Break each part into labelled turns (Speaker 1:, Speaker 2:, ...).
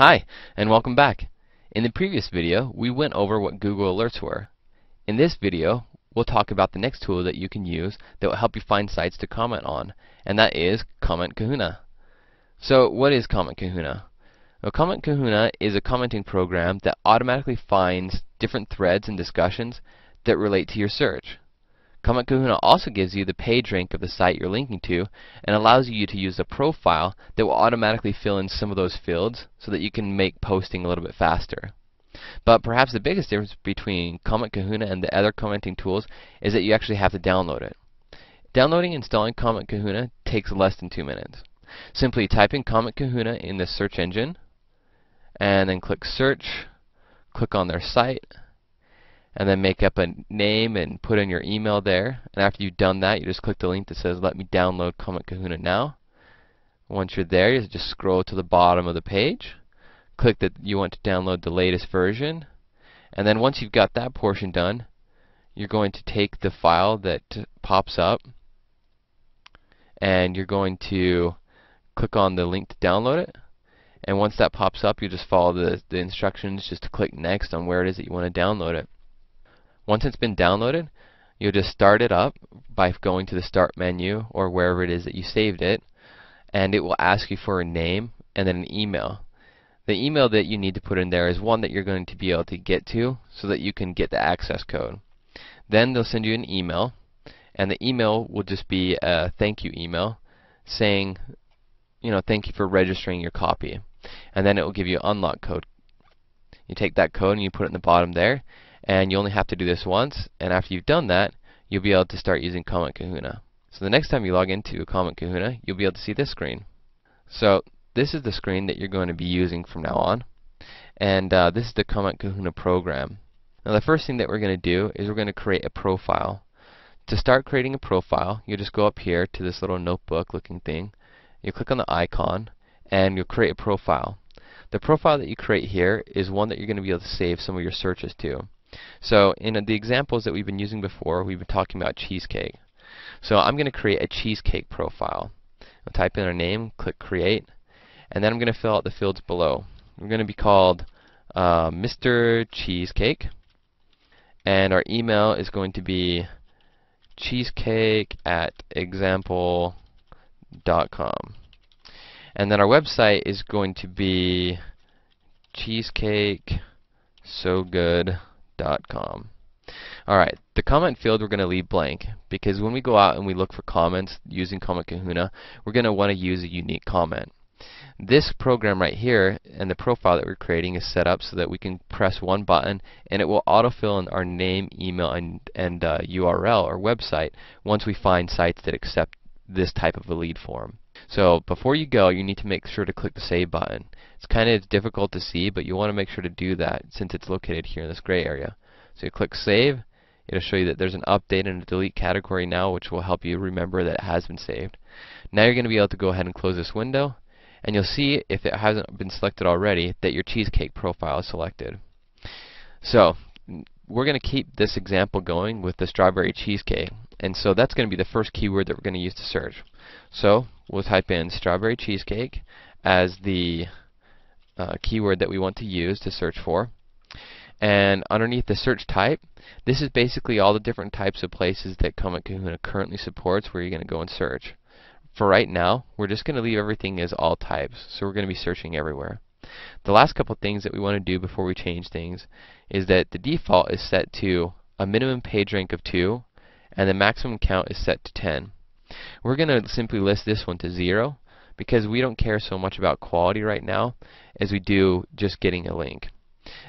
Speaker 1: Hi, and welcome back. In the previous video, we went over what Google Alerts were. In this video, we'll talk about the next tool that you can use that will help you find sites to comment on, and that is Comment Kahuna. So, what is Comment Kahuna? Well, Comment Kahuna is a commenting program that automatically finds different threads and discussions that relate to your search. Comment Kahuna also gives you the page rank of the site you're linking to and allows you to use a profile that will automatically fill in some of those fields so that you can make posting a little bit faster. But perhaps the biggest difference between Comment Kahuna and the other commenting tools is that you actually have to download it. Downloading and installing Comment Kahuna takes less than 2 minutes. Simply type in Comment Kahuna in the search engine and then click search, click on their site, and then make up a name and put in your email there. And after you've done that, you just click the link that says let me download Comment Kahuna now. Once you're there, you just scroll to the bottom of the page, click that you want to download the latest version, and then once you've got that portion done, you're going to take the file that pops up and you're going to click on the link to download it. And once that pops up, you just follow the instructions just to click next on where it is that you want to download it. Once it's been downloaded, you'll just start it up by going to the Start menu or wherever it is that you saved it, and it will ask you for a name and then an email. The email that you need to put in there is one that you're going to be able to get to so that you can get the access code. Then they'll send you an email, and the email will just be a thank you email saying, thank you for registering your copy. And then it will give you an unlock code. You take that code and you put it in the bottom there, and you only have to do this once, and after you've done that, you'll be able to start using Comment Kahuna. So the next time you log into Comment Kahuna, you'll be able to see this screen. So this is the screen that you're going to be using from now on, and this is the Comment Kahuna program. Now the first thing that we're going to do is we're going to create a profile. To start creating a profile, you just go up here to this little notebook looking thing, you click on the icon, and you'll create a profile. The profile that you create here is one that you're going to be able to save some of your searches to. So in the examples that we've been using before, we've been talking about cheesecake. So I'm going to create a cheesecake profile. I'll type in our name, click create, and then I'm going to fill out the fields below. We're going to be called Mr. Cheesecake, and our email is going to be cheesecake@example.com. And then our website is going to be cheesecakesogood.com. Alright, the comment field we're going to leave blank because when we go out and we look for comments using Comment Kahuna, we're going to want to use a unique comment. This program right here and the profile that we're creating is set up so that we can press one button and it will autofill in our name, email, and URL or website once we find sites that accept this type of a lead form. So before you go, you need to make sure to click the Save button. It's kind of difficult to see, but you want to make sure to do that since it's located here in this gray area. So you click Save. It'll show you that there's an update and a delete category now, which will help you remember that it has been saved. Now you're going to be able to go ahead and close this window, and you'll see, if it hasn't been selected already, that your cheesecake profile is selected. So we're going to keep this example going with the strawberry cheesecake, and so that's going to be the first keyword that we're going to use to search. So we'll type in strawberry cheesecake as the keyword that we want to use to search for. And underneath the search type, this is basically all the different types of places that Comment Kahuna currently supports where you're going to go and search. For right now, we're just going to leave everything as all types, so we're going to be searching everywhere. The last couple things that we want to do before we change things is that the default is set to a minimum page rank of 2, and the maximum count is set to 10. We're going to simply list this one to 0 because we don't care so much about quality right now as we do just getting a link.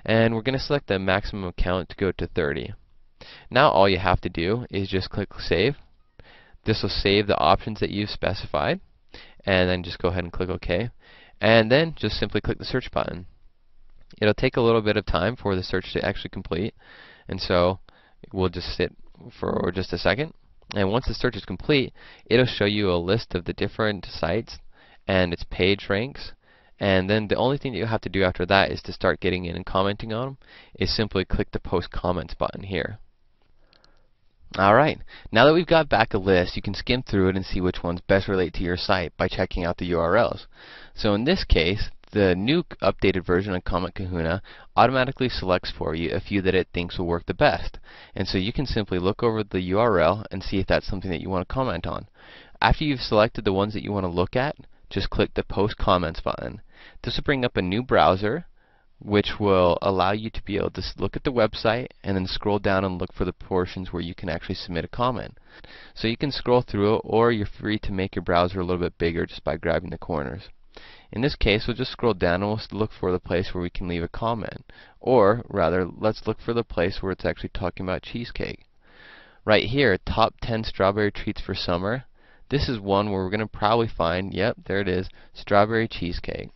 Speaker 1: And we're going to select the maximum count to go to 30. Now all you have to do is just click Save. This will save the options that you've specified, and then just go ahead and click OK. And then just simply click the search button. It'll take a little bit of time for the search to actually complete, and so we'll just sit for just a second. And once the search is complete, it'll show you a list of the different sites and its page ranks. And then the only thing that you have to do after that is to start getting in and commenting on them is simply click the Post Comments button here. Alright, now that we've got back a list, you can skim through it and see which ones best relate to your site by checking out the URLs. So in this case, The new updated version of Comment Kahuna automatically selects for you a few that it thinks will work the best. And so you can simply look over the URL and see if that's something that you want to comment on. After you've selected the ones that you want to look at, just click the Post Comments button. This will bring up a new browser, which will allow you to be able to look at the website and then scroll down and look for the portions where you can actually submit a comment. So you can scroll through it, or you're free to make your browser a little bit bigger just by grabbing the corners. In this case, we'll just scroll down and we'll look for the place where we can leave a comment. Or, rather, let's look for the place where it's actually talking about cheesecake. Right here, top 10 strawberry treats for summer. This is one where we're going to probably find, yep, there it is, strawberry cheesecake.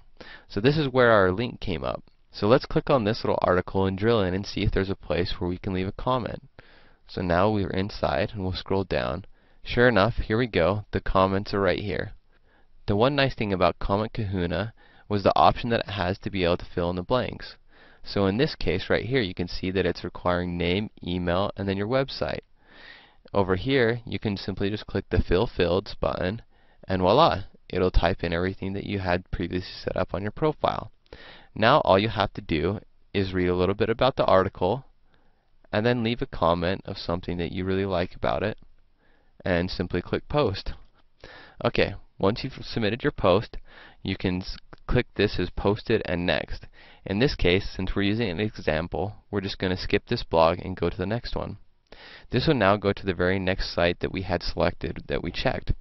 Speaker 1: So this is where our link came up. So let's click on this little article and drill in and see if there's a place where we can leave a comment. So now we're inside and we'll scroll down. Sure enough, here we go, the comments are right here. The one nice thing about Comment Kahuna was the option that it has to be able to fill in the blanks. So in this case right here, you can see that it's requiring name, email, and then your website. Over here, you can simply just click the Fill Fields button, and voila, it'll type in everything that you had previously set up on your profile. Now all you have to do is read a little bit about the article, and then leave a comment of something that you really like about it, and simply click Post. Okay. Once you've submitted your post, you can click this as Posted and Next. In this case, since we're using an example, we're just going to skip this blog and go to the next one. This will now go to the very next site that we had selected that we checked.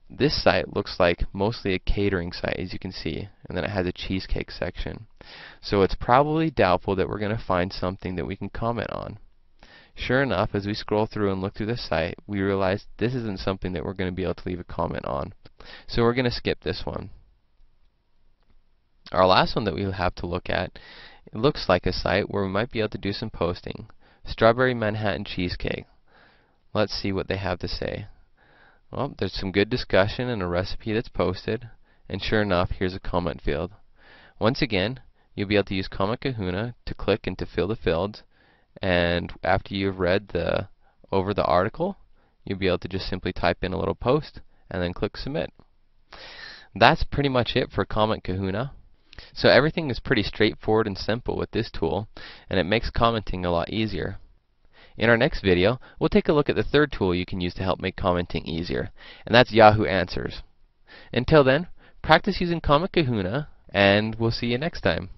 Speaker 1: This site looks like mostly a catering site, as you can see, and then it has a cheesecake section. So it's probably doubtful that we're going to find something that we can comment on. Sure enough, as we scroll through and look through the site, we realize this isn't something that we're going to be able to leave a comment on. So we're going to skip this one. Our last one that we'll have to look at, it looks like a site where we might be able to do some posting. Strawberry Manhattan Cheesecake. Let's see what they have to say. Well, there's some good discussion and a recipe that's posted, and sure enough, here's a comment field. Once again, you'll be able to use Comment Kahuna to click and to fill the fields, and after you've read over the article, you'll be able to just simply type in a little post and then click Submit. That's pretty much it for Comment Kahuna. So everything is pretty straightforward and simple with this tool, and it makes commenting a lot easier. In our next video, we'll take a look at the third tool you can use to help make commenting easier, and that's Yahoo Answers. Until then, practice using Comment Kahuna, and we'll see you next time.